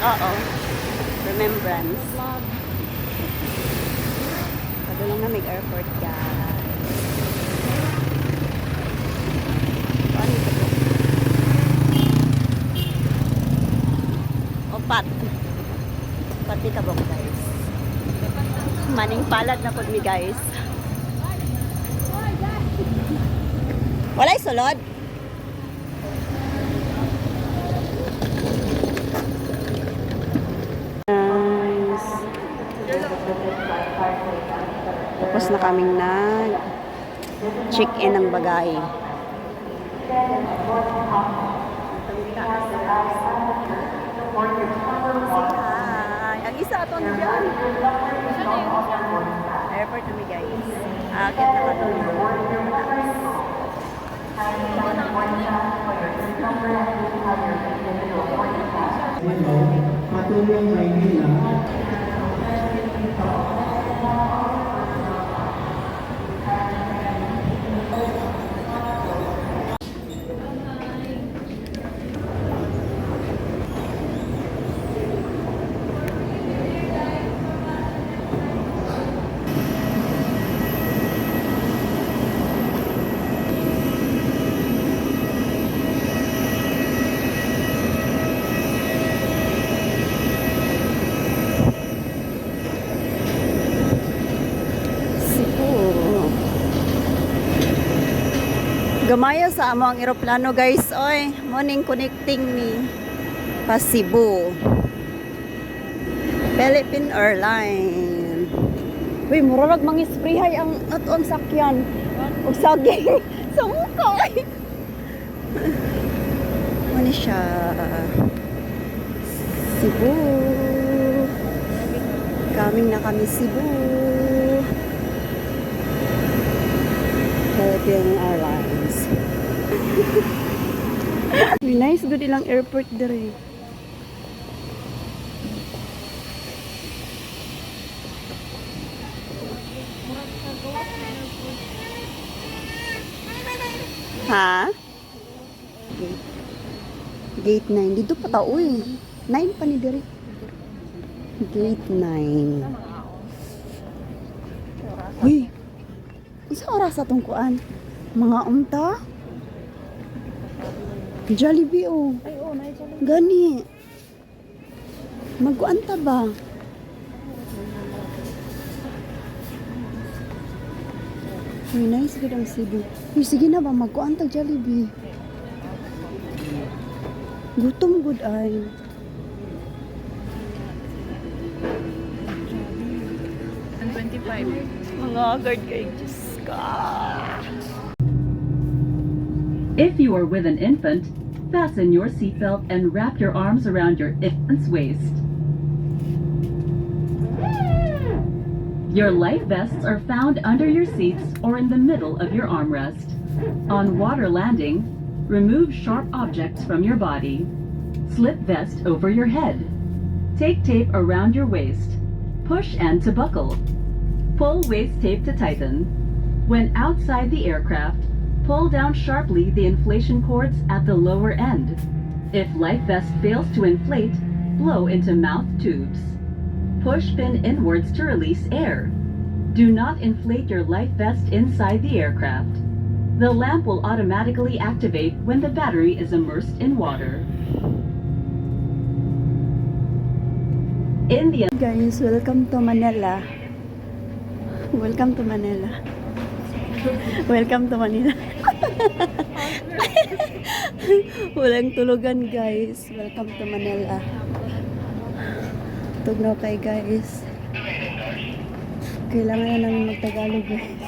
Oo. Remembrance. Padulong na may airport, guys. Ano ito po? Opat. Pati kabok, guys. Maning palad na po mi, guys. Walay sulod. Nice. Tapos na kaming check-in ng bagay. Hi. Ang isa ito na dyan. Airport na mi, guys. Akit na katulong. Patuloy ang Maynila. Gamaya sa amo ang eroplano, guys. Oy, morning connecting ni pa Cebu. Philippine Airlines. Uy, murarag mangisprayhay ang atong sakyan. Og saging sa mukha. Ano siya? Cebu. Coming na kami Cebu. Philippine Airlines. Nice, good ilang airport dere. Ha? Gate 9. Dito pa tao eh. 9 pa ni dere. Gate 9. Uy! Isa oras sa tungkuan. Mga unta? Jollibee oh. Ay, oo, na-Jollibee. Gani. Magkuanta ba? Uy, nice good ang Cebu. Uy, sige na ba? Magkuanta Jollibee. Gutom good ay. And 25. Mga guard kay Diyos ka. If you are with an infant, fasten your seatbelt and wrap your arms around your infant's waist. Your life vests are found under your seats or in the middle of your armrest. On water landing, remove sharp objects from your body. Slip vest over your head. Take tape around your waist. Push end to buckle. Pull waist tape to tighten. When outside the aircraft, pull down sharply the inflation cords at the lower end. If life vest fails to inflate, blow into mouth tubes. Push pin inwards to release air. Do not inflate your life vest inside the aircraft. The lamp will automatically activate when the battery is immersed in water. In the Guys, welcome to Manila. Welcome to Manila. Welcome to Manila. Walang tulugan, guys. Welcome to Manila. Tugnaw kay guys. Kailangan na namin magtagalog, guys.